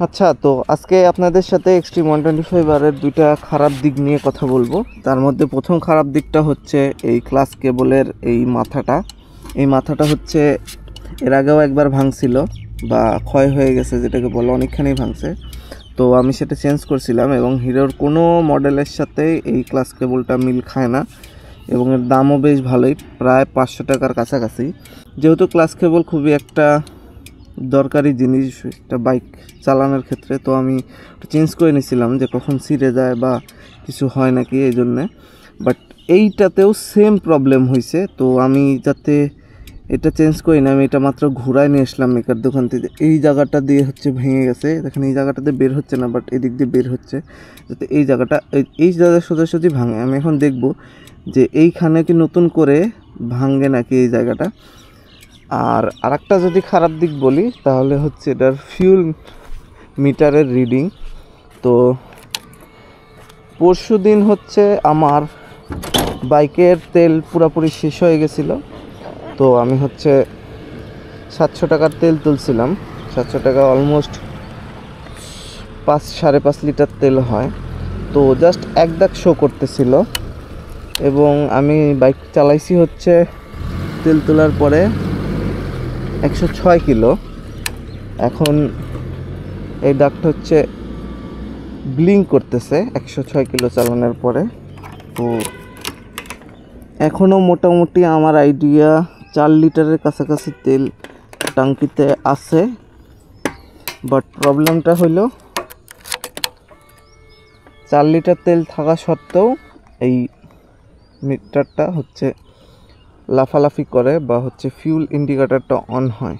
আচ্ছা, তো আজকে আপনাদের সাথে এক্সট্রিম 125 আরের দুইটা খারাপ দিক নিয়ে কথা বলবো। তার মধ্যে প্রথম খারাপ দিকটা হচ্ছে এই ক্লাস কেবলের এই মাথাটা হচ্ছে এর আগেও একবার ভাঙছিল বা ক্ষয় হয়ে গেছে, যেটাকে বলে অনেকখানি ভাঙছে। তো আমি সেটা চেঞ্জ করছিলাম এবং হিরোর কোনো মডেলের সাথে এই ক্লাস কেবলটা মিল খায় না এবং এর দামও বেশ ভালোই, প্রায় 500 টাকার কাছাকাছি। যেহেতু ক্লাস কেবল খুবই একটা দরকারি জিনিস একটা বাইক চালানোর ক্ষেত্রে, তো আমি চেঞ্জ করে নিয়েছিলাম যে কখন ছিঁড়ে যায় বা কিছু হয় নাকি এই জন্যে। বাট এইটাতেও সেম প্রবলেম হয়েছে। তো আমি যাতে এটা চেঞ্জ করি না, আমি এটা মাত্র ঘুরায় নিয়ে আসলাম মেকার দোকান থেকে। এই জায়গাটা দিয়ে হচ্ছে ভেঙে গেছে, দেখেন এই জায়গাটাতে বের হচ্ছে না, বাট এদিক দিয়ে বের হচ্ছে, যাতে এই জায়গাটা এই জায়গায় সোজাসুজি ভাঙে। আমি এখন দেখব যে এইখানে কি নতুন করে ভাঙে নাকি এই জায়গাটা। আর আরেকটা যদি খারাপ দিক বলি তাহলে হচ্ছে এটার ফিউল মিটারের রিডিং। তো পরশু দিন হচ্ছে আমার বাইকের তেল পুরোপুরি শেষ হয়ে গেছিলো। তো আমি হচ্ছে 700 টাকার তেল তুলছিলাম। 700 টাকা অলমোস্ট 5-5.5 লিটার তেল হয়। তো জাস্ট এক দাগ শো করতেছিল এবং আমি বাইক চালাইছি হচ্ছে তেল তোলার পরে 106 কিলো। এখন এই দাগটা হচ্ছে ব্লিঙ্ক করতেছে 106 কিলো চালানোর পরে। তো এখনও মোটামুটি আমার আইডিয়া 4 লিটারের কাছাকাছি তেল ট্যাঙ্কিতে আছে। বাট প্রবলেমটা হলো 4 লিটার তেল থাকা সত্ত্বেও এই মিটারটা হচ্ছে লাফালাফি করে বা হচ্ছে ফিউল ইন্ডিকেটরটা অন হয়।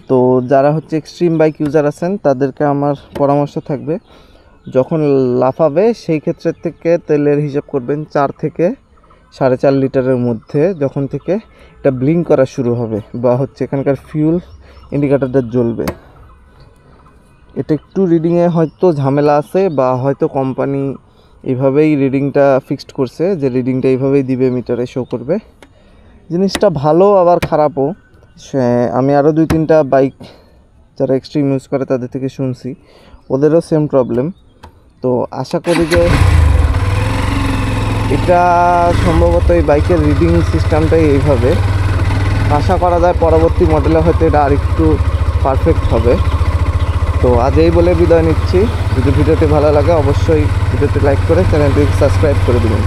তো যারা হচ্ছে এক্সট্রিম বাইক ইউজার আছেন তাদেরকে আমার পরামর্শ থাকবে, যখন লাফাবে সেই ক্ষেত্রে থেকে তেলের হিসাব করবেন 4 থেকে 4.5 লিটারের মধ্যে, যখন থেকে এটা ব্লিঙ্ক করা শুরু হবে বা হচ্ছে এখানকার ফিউল ইন্ডিকেটরটা জ্বলবে। এটা একটু রিডিংয়ে হয়তো ঝামেলা আছে বা হয়তো কোম্পানি এইভাবেই রিডিংটা ফিক্সড করছে যে রিডিংটা এইভাবেই দিবে, মিটারে শো করবে। জিনিসটা ভালো আবার খারাপও। আমি আরও 2-3টা বাইক যারা এক্সট্রিম ইউজ করে তাদের থেকে শুনছি, ওদেরও সেম প্রবলেম। তো আশা করি যে এটা সম্ভবত এই বাইকের রিডিং সিস্টেমটাই এইভাবে। আশা করা যায় পরবর্তী মডেলে হয়তো এটা আরেকটু পারফেক্ট হবে। তো আজ এই বলে বিদায় নিচ্ছি। যদি ভিডিওটি ভালো লাগে অবশ্যই ভিডিওটি লাইক করে চ্যানেলটি সাবস্ক্রাইব করে দেবেন।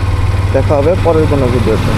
দেখা হবে পরের কোনো ভিডিওতে।